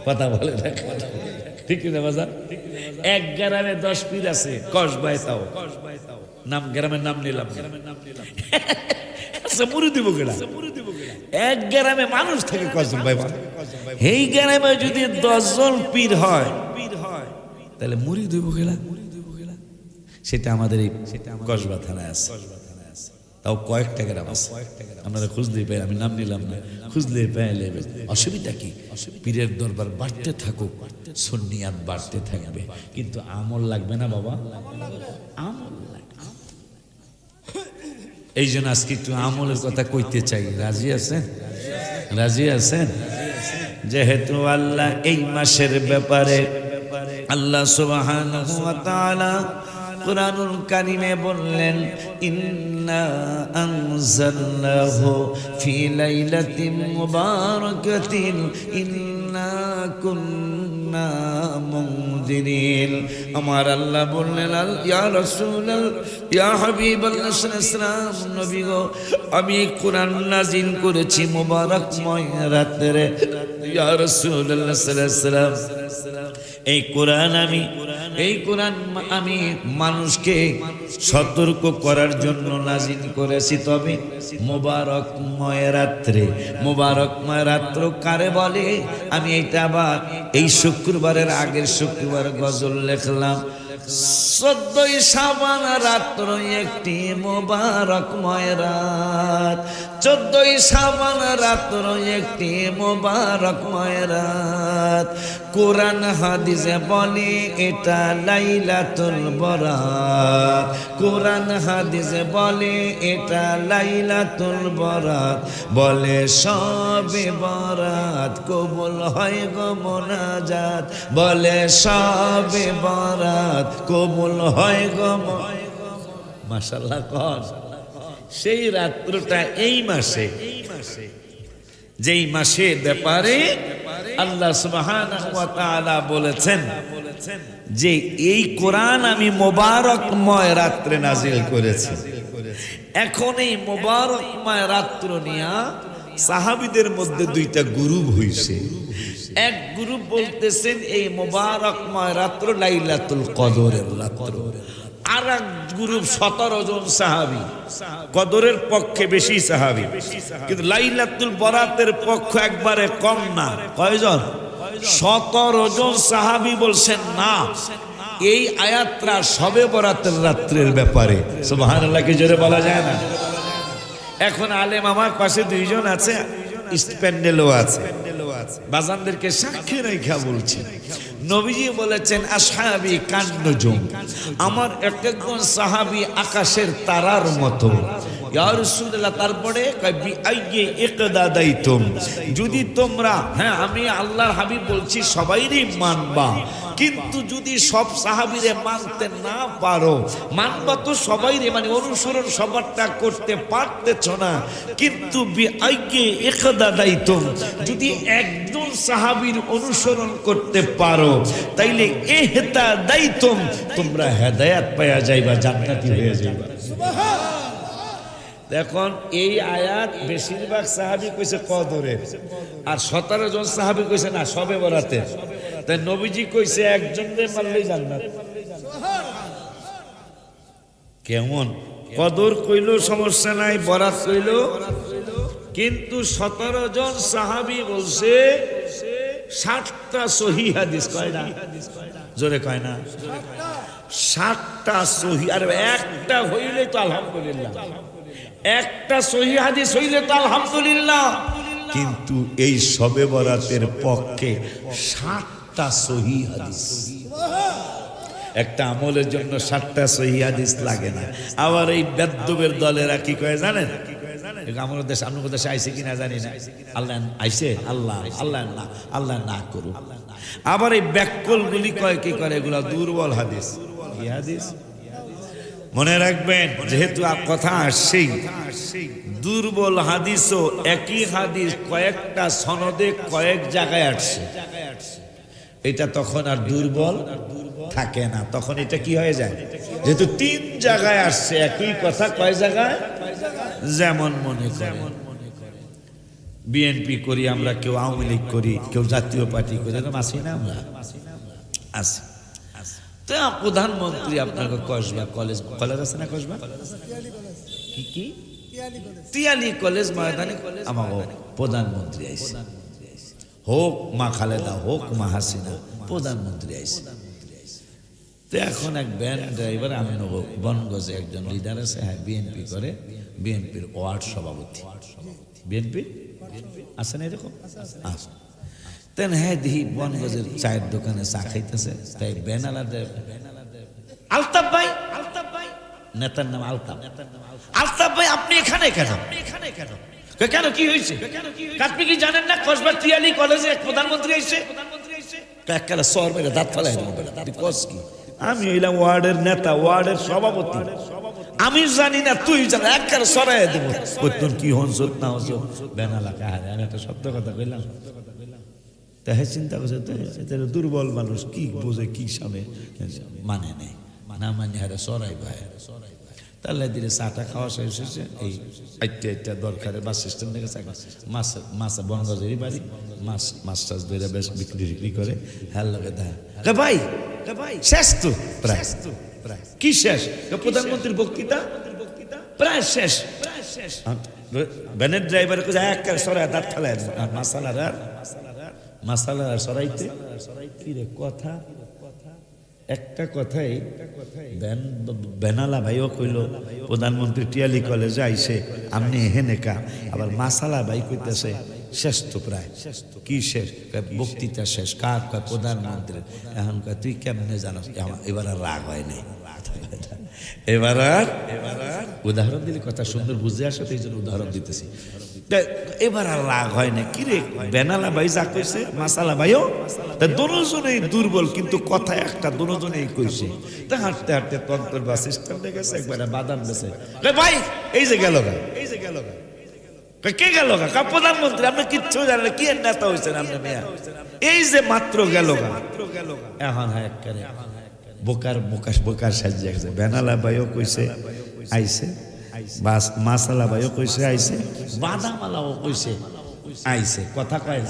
কথা বলে না? ঠিক না বাজার? এক গ্রামে 10 পীর আছে, কসবাই তাও নাম, গ্রামের নাম নিলাম, মুড়ি দিব কেডা? এক গ্রামে মানুষ থেকে কজন ভাই? এই গ্রামে যদি 10 জন পীর হয় তাহলে মুড়ি দিব কেডা? সেটা আমাদের এই কসবা থানায় আছে, তাও কয়েকটা গ্রাম আছে। আপনারা খুঁজলেই পাই, আমি নাম নিলাম না, খুঁজলেই পাইলে। অসুবিধা কি? পীরের দরবার বাড়তে থাকুক, সুন্নিয়াত বাড়তে থাকবে, কিন্তু আমল লাগবে না বাবা, আমল লাগবে। এই জন্য আজকে একটু আমলের কথা কইতে চাই। রাজি আছেন? রাজি আছেন? যেহেতু আল্লাহ এই মাসের ব্যাপারে আল্লাহ সুবহানাহু ওয়া তাআলা কুরআনুল কারীমে বললেন, ইন্না আনজালনাহু ফি লাইলাতিন মুবারাকাতিন ইন্না কুন্না মুনজিরিন। আমার আল্লাহ বললেন, ইয়া রাসূলুল্লাহ, ইয়া হাবিবাল্লাহ সাল্লাল্লাহু আলাইহি ওয়াসাল্লাম, নবী গো, আমি কোরআন নাযিল করেছি মুবারকময় রাতে। ইয়া রাসূলুল্লাহ সাল্লাল্লাহু আলাইহি ওয়াসাল্লাম, এই কোরআন আমি মানুষকে সতর্ক করার জন্য নাজিল করেছি। তবে মোবারকময় রাত্রে, মোবারকময় রাত্র কারে বলে? আমি এইটা আবার এই শুক্রবারের আগের শুক্রবার গজল লিখলাম। 14ই শাবান রাত্র একটি মোবারকময় রাত, 14ই শাবান রাত্র একটি মোবারকময় রাত। কোরআন হাদিসে বলে এটা লাইলাতুল বরাত, কোরআন হাদিসে বলে এটা লাইলাতুল বরাত। বলে সবে বরাত কবুল হয় গো মোনাজাত, বলে সবে বরাত কবুল হয় গো। মাশাআল্লাহ কর। সেই রাত্রটা এই মাসে, যেই মাসের ব্যাপারে আল্লাহ সুবহানাহু ওয়া তাআলা বলেছেন যে এই কোরআন আমি মোবারকময় রাত্রে নাজিল করেছি। এখন এই মোবারকময় রাত্র নিয়া সাহাবীদের মধ্যে 2টা গ্রুপ হইছে। এক গ্রুপ বলতেছেন এই মোবারকময় রাত্র লাইলাতুল কদরের রাত্র, আর এক গ্রুপ 17 জন সাহাবী, কদরের পক্ষে বেশি সাহাবী, কিন্তু লাইলাতুল বরাতের পক্ষ একবারে কম না। কয়জন? 17 জন সাহাবী বলছেন না, এই আয়াতটা সবে বরাতের রাত্রের ব্যাপারে। সুবহানাল্লাহ কি জোরে বলা যায় না? এখন আলেম আমার পাশে 2 জন আছে, স্প্যান্ডেলও আছে, বাজানদেরকে সাক্ষী রেখা বলছে। নবীজি বলেছেন আসহাবি কান্নজুম, আমার এক একজন সাহাবী আকাশের তারার মতো। ইয়া রাসূলুল্লাহ, তারপরে বিআইয়ি ইকদাদাইতুম, যদি তোমরা, হ্যাঁ আমি আল্লাহর হাবিব বলছি সবাইরই মানবা, কিন্তু যদি সব সাহাবীরে মানতে না পারো, মানবা তো সবাইরে, মানে অনুসরণ সবারটা করতে পারতেছ না, কিন্তু বিআইয়ি ইকদাদাইতুম, যদি একজন সাহাবীর অনুসরণ করতে পারো তাইলে ইহতাদাইতুম, তোমরা হেদায়েত পাওয়া যাইবা, জান্নাতি হয়ে যাইবা। সুবহানাল্লাহ। এখন এই আয়াত বেশিরভাগ সাহাবী কইছে কদরের, আর 17 জন সাহাবী কইছে না সবে বরাতের। তাই নবীজি কইছে একজনের মানলেই জান্নাত। কেমন? কদর কইলো সমস্যা নাই, বরাত কইলো, কিন্তু 17 জন সাহাবী বলছে 60টা সহিহ হাদিস। কয়টা? জোরে কয় না? 60টা সহিহ। আর একটা হইলে তো আলহামদুলিল্লাহ, একটা সহিহ হাদিস হইলে তো আলহামদুলিল্লাহ, কিন্তু এই শবে বরাতের পক্ষে 60টা সহিহ হাদিস। একটা আমলের জন্য 60টা সহিহ হাদিস লাগে না। আবার এই বেদ্যবের দলেরা কি কয় জানেন? আমার দেশ আপনার দেশে আইসে কিনা জানি না, আল্লাহ আইসে, আল্লাহ আল্লাহ না, আল্লাহ না করুক। আবার এই ব্যাককলগুলি কয় কি করে, এগুলা দুর্বল হাদিস। কি হাদিস? মনে রাখবেন, যেহেতু কথা আসছেই, দুর্বল হাদিসও একই হাদিস কয়েকটা সনদে কয়েক জায়গায় আসছে, এটা তখন আর দুর্বল থাকে না, তখন এটা কি হয়ে যায়, যেহেতু 3 জায়গায় আসছে একই কথা, কয় জায়গায়? যেমন মনে করেন বিএনপি করি আমরা, কেউ আওয়ামী লীগ করি, কেউ জাতীয় পার্টি করি, এরকম আছি না আমরা? আছি। তো প্রধানমন্ত্রী আপনাকে কসবা কলেজ আছে না, কসবা কি কি তিয়ালি কলেজ ময়দানে আমার প্রধানমন্ত্রী আইছে, হোক মা খালেদা হোক মা হাসিনা, প্রধানমন্ত্রী আইছে। তো এখন এক ভ্যান ড্রাইভার আমিনগর বনগজে একজন লিডার আছে, হ্যাঁ বিএনপি করে, বিএনপির ওয়ার্ড সভাপতি, বিএনপি আছে না এরকম আছে। তেন হ্যাঁ দিহি বনগজের চায়ের দোকানে চা খাইতেছে, তাই বেনালা আলতাফ ভাই, নেতার নাম আলতাফ, আলতাফ ভাই আপনি এখানে কেন? কেন কি হয়েছে? আপনি কি জানেন না কসবা তিয়ালি কলেজে এক প্রধানমন্ত্রী এসে এককালে শহর মেরে দাঁত ফেলাই কি? আমি হইলাম ওয়ার্ডের নেতা, ওয়ার্ডের সভাপতি, আমি জানি না, তুই জানা, এককালে সরাই দেব। তোর কি হনসত না হনসত বেনালা কাহারে, আমি একটা সত্য কথা কইলাম। তাই চিন্তা করছে, দুর্বল মানুষ কি বোঝে, কি সামনে মানে নেই, না মানে হারে সরাই ভাই, তাহলে দিলে চাটা খাওয়া শেষ হয়েছে, এই আইটা দরকারে বাস স্ট্যান্ড থেকে মাছ বনগজেরই বাড়ি, মাছ টাছ ধরে বেশ বিক্রি করে, হ্যাঁ লাগে দেখা ভাই শেষ তো প্রায়, কি শেষ? প্রধানমন্ত্রীর বক্তৃতা প্রায় শেষ, ভ্যানের ড্রাইভার এক সরাই দাঁত ফেলায় মাসালার সরাইতে কি রে কথা, একটা কথাই বেনালা ভাইও কইল প্রধানমন্ত্রী টিয়ালি কলেজে আইসে, আপনি হেনেকা, আবার মাসালা ভাই কইতেছে শেষ তো প্রায়, কি শেষ? বক্তৃতা শেষ, কার? কয় প্রধানমন্ত্রীর। এখন কয় তুই কেমনে জানাস? এবার আর রাগ হয় নাই, এবার আর উদাহরণ দিলে কথা সুন্দর বুঝে আসে, এই জন্য উদাহরণ দিতেছি। এবার আর রাগ হয় না, কিরে বেনালা ভাই যা কইছে মাসালা ভাইও, দুজনেই দুর্বল কিন্তু কথা একটা, দুজনেই কইছে। তা হাঁটতে হাঁটতে তন্তর বাস স্ট্যান্ডে গেছে, একবার বাদাম গেছে, ভাই এই যে গেল গা, এই যে গেল গা, কে গেল গা? প্রধানমন্ত্রী, আপনি কিচ্ছু জানেন, কি নেতা হয়েছেন আপনি মেয়া, এই যে মাত্র গেল গা। এখন হ্যাঁ একেবারে বোকার সাজিয়ে গেছে। বেনালা ভাইও কইছে আইছে, মাসালা ভাইও কইছে আইছে, বাদামালাও কইছে আইছে, কথা কয়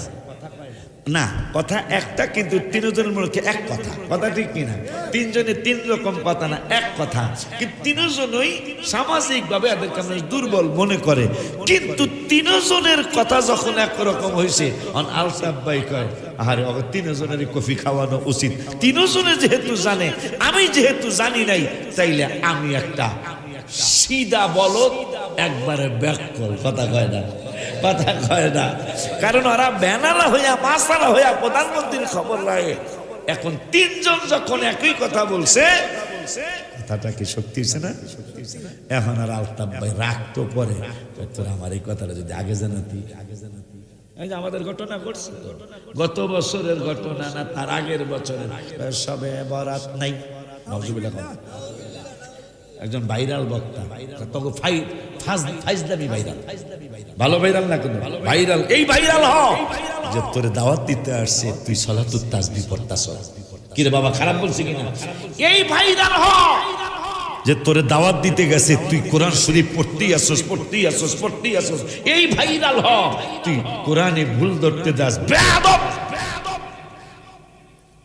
না, কথা একটা, কিন্তু 3 জনের মধ্যে এক কথা, কথা ঠিক কিনা? 3 জনে 3 রকম কথা না, এক কথা, কিন্তু 3 জনই সামাজিক ভাবে এদেরকে আমরা দুর্বল মনে করে, কিন্তু 3 জনের কথা যখন একরকম হয়েছে, আলতাফ ভাই কয় আরে 3 জনেরই কফি খাওয়ানো উচিত, 3 জনে যেহেতু জানে, আমি যেহেতু জানি নাই, তাইলে আমি একটা সিধা বলদ, একবারে ব্যাককল, কথা কয় না, কথা কয় না, কারণ ওরা বেনালা হইয়া মাসালা হইয়া প্রধানমন্ত্রীর খবর লাগে। এখন 3 জন যখন একই কথা বলছে, কথাটা কি শক্তি হচ্ছে না? এখন আর আলতাফ ভাই রাখতো পরে, তোর আমার এই কথাটা যদি আগে জানাতি, এই যে আমাদের ঘটনা ঘটছে, গত বছরের ঘটনা না তার আগের বছরের, সবে বরাত নাই, একজন ভাইরাল বক্তা, তখন ফাইজলামি ভাইরাল, ভালো ভাইরাল না, কিন্তু ভাইরাল, এই ভাইরাল হ যে তোরে দাওয়াত দিতে আসছে, তুই সলাতুত তাসবিহ পড়তাছ, কি রে বাবা খারাপ বলছি কিনা? এই ভাইরাল হ যে তোরে দাওয়াত দিতে গেছে, তুই কোরআন শরীফ পড়তেই আসছস, এই ভাইরাল হ তুই কোরআনে ভুল ধরতে যাস, বেয়াদব।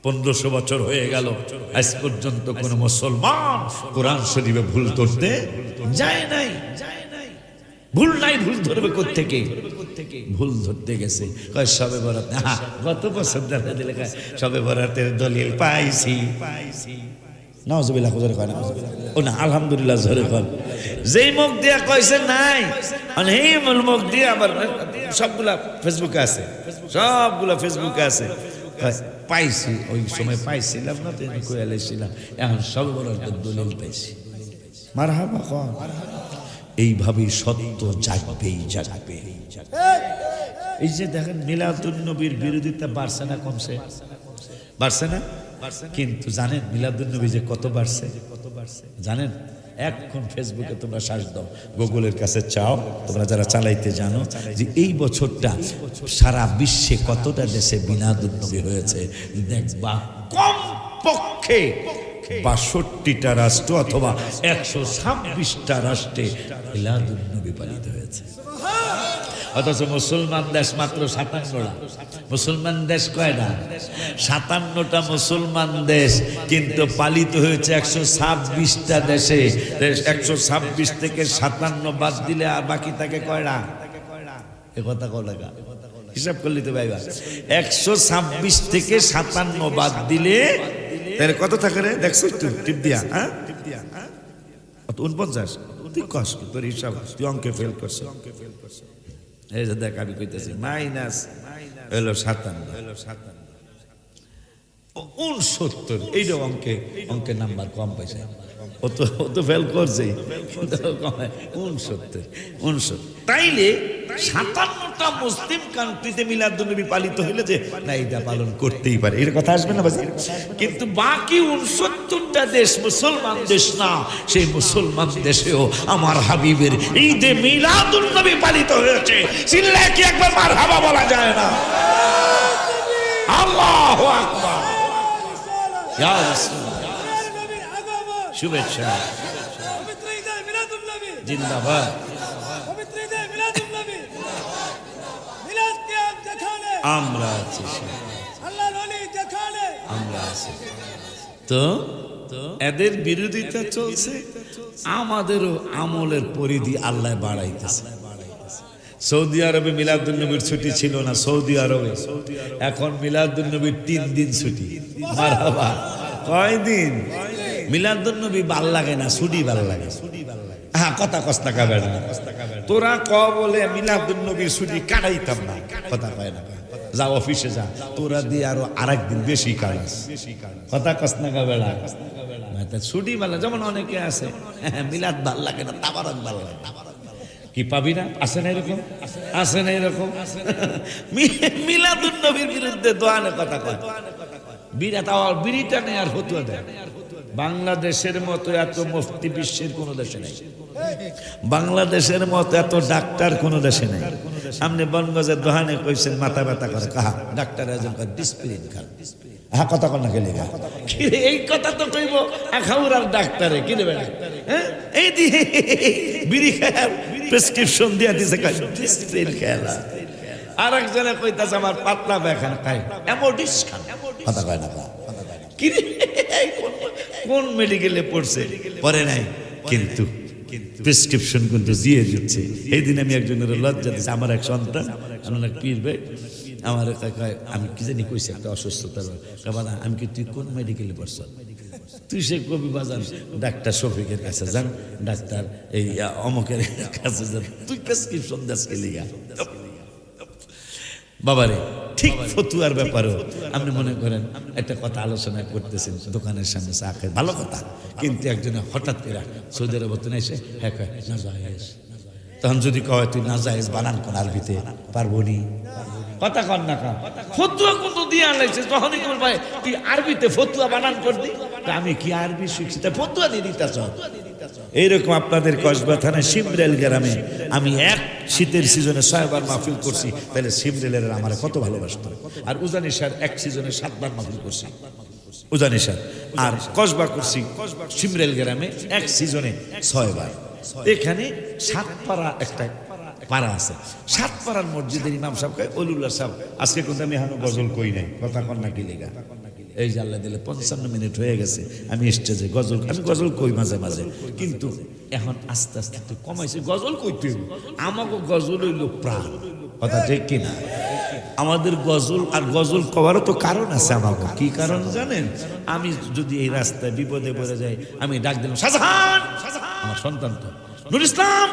1500 বছর হয়ে গেল, আজ পর্যন্ত কোন মুসলমান কোরআন শরীফে ভুল ধরতে যায় নাই, ভুল নাই, ভুল ধরবে কোত্থেকে? ভুল ধরতে গেছে, কয় সবে বরাত, গত বছর দেখা দিলে সবে বরাতের দলিল পাইছি, নাউজুবিল্লাহ, কয় না, ও না আলহামদুলিল্লাহ জোরে কয়, যেই মুখ দিয়া কইছে নাই, আর এই মুখ দিয়ে আবার সবগুলা ফেসবুকে আছে, পাইছি, ওই সময় পাইছিলাম না, তিনি কইয়ালাইছিলাম, এখন সবে বরাতের দলিল পাইছি, মারহাবা কন। এইভাবেই সত্য জাগবেই জাগবে। এই যে দেখেন মিলাদুন নবীর বিরোধিতা বাড়ছে না কমছে? বাড়ছে না? কিন্তু জানেন মিলাদুন নবী যে কত বাড়ছে জানেন? এখন ফেসবুকে তোমরা সার্চ দাও, গুগলের কাছে চাও, তোমরা যারা চালাইতে জানো, যে এই বছরটা সারা বিশ্বে কতটা দেশে মিলাদুন নবী হয়েছে দেখবা কম পক্ষে ৬২টা রাষ্ট্র অথবা ১২৬টা রাষ্ট্রে মিলাদুন নবী পালিত হয়েছে। অথচ মুসলমান দেশ মাত্র ৫৭টা। মুসলমান দেশ কয়টা? ৫৭টা মুসলমান দেশ, কিন্তু পালিত হয়েছে ১২৬টা দেশে। ১২৬ থেকে ৫৭ বাদ দিলে আর বাকি থাকে কয়টা? এ কথা কও লাগা, হিসাব করলি তো ভাইবা। ১২৬ থেকে ৫৭ বাদ দিলে তাহলে কত থাকে রে? দেখছো একটু টিপ দিয়া? হ্যাঁ ৪৯। তুই কষ্ট তোর হিসাব, তুই অঙ্কে ফেল করছো। এই যে দেখ আমি কইতেছি মাইনাস হলো ৫৭ ৬৯, এইটা অঙ্কের নাম্বার কম পাইছে। ও তো ফেল করছেই, কিন্তু ৬৯। তাইলে ৫৭টা মুসলিম কান্ট্রিতে মিলাদুন নবী পালিত হইলে যে না এটা পালন করতেই পারে, এর কথা আসবে না বাজার। কিন্তু বাকি ৬৯টা দেশ মুসলমান দেশ না, সেই মুসলমান দেশেও আমার হাবিবের ঈদে মিলাদুন নবী পালিত হয়েছে। চিল্লায় কি একবার মারহাবা বলা যায় না? আল্লাহু আকবার। ইয়া রাসূলুল্লাহ, শুভেচ্ছা, জিন্দাবাদ। আমরা আছি, আমরা আছি। তো এদের বিরোধিতা চলছে, আমাদেরও আমলের পরিধি আল্লাহ বাড়াইতেছে। সৌদি আরবে মিলাদুন নবীর ছুটি ছিল না, সৌদি আরবে এখন মিলাদুন নবীর ৩ দিন ছুটি। মারহাবা। কয়দিন? মিলাদুন নবী ভাল লাগে না, ছুটি ভাল লাগে। হ্যাঁ, কথা কস্তা কাবে না। তোরা ক বলে মিলাদুন নবীর ছুটি কাটাইতাম না, কথা কয় না। যা অফিসে যা, তোরা দিয়ে আরো আরেকদিন বেশি কাটাস, কথা কস্তা কাবে না। ছুটি ভালো, যেমন অনেকে আছে মিলাদ ভাল লাগে না, তাবারক ভাল লাগে। কি পাবি না? আছে না এরকম? আছে না এরকম? মিলাদুন নবীর বিরুদ্ধে দোয়ানে কথা কয়, বিড়িটা নেই আর ফতুয়া দেয়। বাংলাদেশের মতো এত মুফতি বিশ্বের কোন দেশে নেই, বাংলাদেশের মতো এত ডাক্তার কোন দেশে নেই। আপনি বনগজের দোহানে কইছেন মাথা ব্যথা করে, কাহা ডাক্তার একজন ডিসপ্লিন খান। হ্যাঁ, কথা কন না গেলে এই কথা তো কইব আখাউরার ডাক্তারে কি দেবে? হ্যাঁ, এই দিয়ে বিড়ি খায় প্রেসক্রিপশন দিয়া দিছে, ডিসপ্লিন খেলা। আর একজনে কইতাছে আমার পাতলা পায়খানা খাই, এমোডিস খান, কথা কয় না। কি কোন মেডিকেলে পড়ছে? পড়ে নাই, কিন্তু প্রেসক্রিপশন কিন্তু দিয়ে দিচ্ছে। এই দিন আমি একজনের লজ্জা দিচ্ছি, আমার এক সন্তান, আমার পীর ভাই আমার আমি কি জানি কইছি একটা অসুস্থতার বাবা, আমি কি তুই কোন মেডিকেলে পড়ছ? তুই সে কবি বাজান ডাক্তার শফিকের কাছে যান, ডাক্তার এই অমকের কাছে যান, তুই প্রেসক্রিপশন দাস কে লিগা? বাবারে, ঠিক ফতুয়ার ব্যাপারেও আপনি মনে করেন একটা কথা আলোচনা করতেছেন দোকানের সামনে চা খায়, ভালো কথা, কিন্তু একজনে হঠাৎ করে সৌদি আরব তো এসে হ্যাঁ কয় নাজায়েজ। তখন যদি কয় তুই নাজায়েজ বানান কোন আরবিতে, পারবো নি, কথা কন না কন। ফতুয়া কিন্তু দিয়ে আনলাইছে, যখনই তোমার ভাই তুই আরবিতে ফতুয়া বানান করবি, আমি কি আরবি শিখছি তা ফতুয়া দিয়ে দিতেছ। এইরকম আপনাদের কসবা থানায় সিমরেল গ্রামে আমি এক শীতের সিজনে ৬ বার মাহফিল করছি, তাহলে সিমরেলের আমার কত ভালোবাসত। আর উজানি স্যার এক সিজনে ৭ বার মাহফিল করছি, উজানি স্যার। আর কসবা করছি সিমরেল গ্রামে এক সিজনে ৬ বার। এখানে ৭ পাড়া একটা পাড়া আছে, ৭ পাড়ার মসজিদের ইমাম সাহেব কয় অলিউল্লাহ সাহেব আজকে কিন্তু আমি এখনো গজল কই নাই, কথা কন না কি লেগা? এই যে আল্লাহ দিলে ৫৫ মিনিট হয়ে গেছে, আমি স্টেজে আমি গজল কই মাঝে মাঝে, কিন্তু এখন আস্তে আস্তে একটু কমাইছে। গজল কইতে আমাকে গজল হইল প্রাণ, কথা ঠিক কিনা? আমাদের গজল আর গজল কবারও তো কারণ আছে। আমাকে কি কারণ জানেন? আমি যদি এই রাস্তায় বিপদে পড়ে যাই, আমি ডাক দিলাম শাহজাহান, আমার সন্তান তো নুর ইসলাম,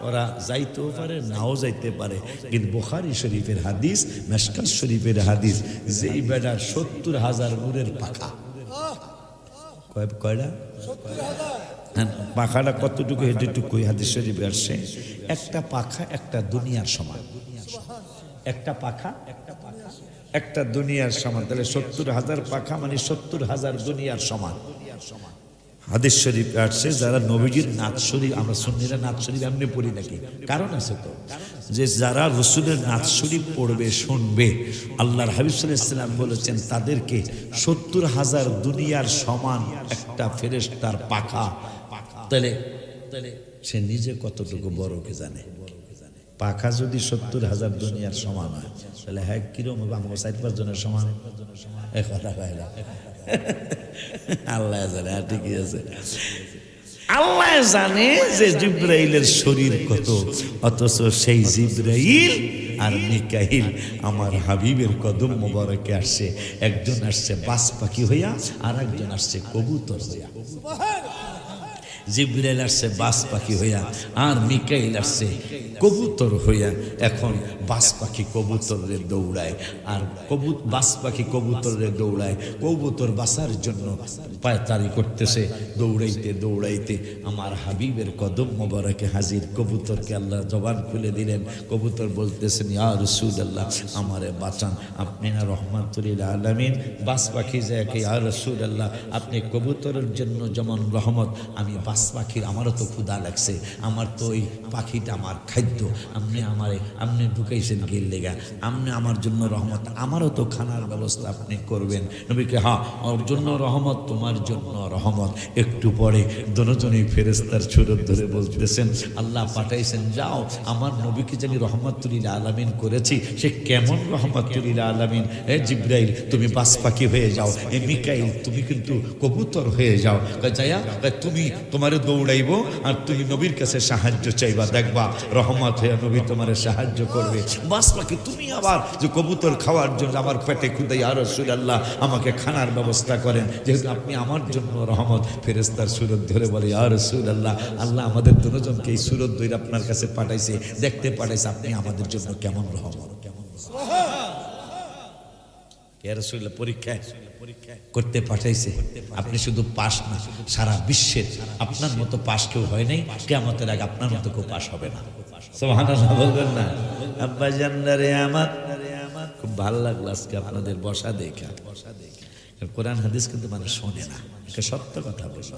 ওরা যাইতেও পারে নাও যাইতে পারে, কিন্তু বুখারী শরীফের হাদিস, মেশকাত শরীফের হাদিস, যেই বেটার ৭০,০০০ নূরের পাখা, কয়টা পাখাটা কতটুকু এটুকু হাদিস শরীফে আসছে, একটা পাখা একটা দুনিয়ার সমান, একটা পাখা একটা দুনিয়ার সমান। তাহলে 70,000 পাখা মানে 70,000 দুনিয়ার সমান। হাদিস শরীফ আসছে যারা নবীজির নাত শরীফ, আমরা সুন্নিরা নাত শরীফ এমনি পড়ি নাকি, কারণ আছে তো, যে যারা রসুলের নাত শরীফ পড়বে শুনবে, আল্লাহর হাবিব সাল্লাল্লাহু আলাইহি ওয়াসাল্লাম বলেছেন তাদেরকে 70,000 দুনিয়ার সমান একটা ফেরেশতার পাখা। তাহলে সে নিজে কতটুকু বড় কে জানে। পাখা যদি 70,000 দুনিয়ার সমান হয়, তাহলে হ্যাঁ কিরম হবে, আমাকে 4-5 জনের সমান। এক কথা কয় না, আল্লাহ জানে। ঠিকই আছে, আল্লাহ জানে যে জিবরাইলের শরীর কত, অথচ সেই জিবরাইল আর মিকাইল আমার হাবিবের কদম মোবারকে আসছে। একজন আসছে বাস পাখি হইয়া, আর একজন আসছে কবুতর হইয়া। জিবরাইল আসছে বাস পাখি হইয়া, আর মিকাইল আসছে কবুতর হইয়া। এখন বাস পাখি কবুতরের দৌড়ায়, আর বাস পাখি কবুতরের দৌড়ায়। কবুতর বাসার জন্য পায়তারি করতেছে, দৌড়াইতে দৌড়াইতে আমার হাবিবের কদম মোবারকে হাজির। কবুতরকে আল্লাহ জবান খুলে দিলেন। কবুতর বলতেছেন, ইয়া রাসূলুল্লাহ আমারে বাঁচান, আপনি না রহমাতুল আলামিন। বাস পাখি যায়, ইয়া রাসূলুল্লাহ আপনি কবুতরের জন্য যেমন রহমত, আমি বাস পাখির, আমারও তো ক্ষুধা লাগছে, আমার তো ওই পাখিটা আমার খাদ্য, আপনি ঢুকাইছেন গেল লেগা, আপনি আমার জন্য রহমত, আমারও তো খানার ব্যবস্থা আপনি করবেন। নবীকে হ্যাঁ ওর জন্য রহমত, তোমার জন্য রহমত। একটু পরে দুজনেই ফেরেশতার সুরত ধরে বলতেছেন, আল্লাহ পাঠাইছেন, যাও আমার নবীকে জানি রহমাতুল আলামিন করেছি, সে কেমন রহমাতুল আলামিন। জিবরাইল তুমি বাস পাখি হয়ে যাও, মিকাইল তুমি কিন্তু কবুতর হয়ে যাও। যাইয়া তুমি তোমারে দৌড়াইবো, আর তুমি নবীর কাছে সাহায্য চাইবা, দেখবা রহমত হয়ে নবী তোমারে সাহায্য করবে। বাস পাখি তুমি আবার যে কবুতর খাওয়ার জন্য আমার পেটে খুদাই, ইয়া রাসূলুল্লাহ আমাকে খানার ব্যবস্থা করেন, যেহেতু আপনি আমার জন্য রহমত। ফেরেশতার সুরত ধরে বলে, ইয়া রাসূলুল্লাহ আল্লাহ আমাদের দুজনকে এই সুরত ধরে আপনার কাছে পাঠাইছে, দেখতে পাঠাইছে আপনি আমাদের জন্য কেমন রহমত, কেমন পরীক্ষা করতে পাঠাইছে। আপনি শুধু পাস না, সারা বিশ্বের আপনার মতো পাস কেউ হয় নাই, কিয়ামতের আগে আপনার মতো কেউ পাস হবে না। সুবহানাল্লাহ বলবেন না? আব্বা জানরে আমার খুব ভালো লাগলো আজকে আপনাদের বসা দেখা। কোরআন হাদিস কিন্তু মানুষ শোনে না, সত্য কথা বলে।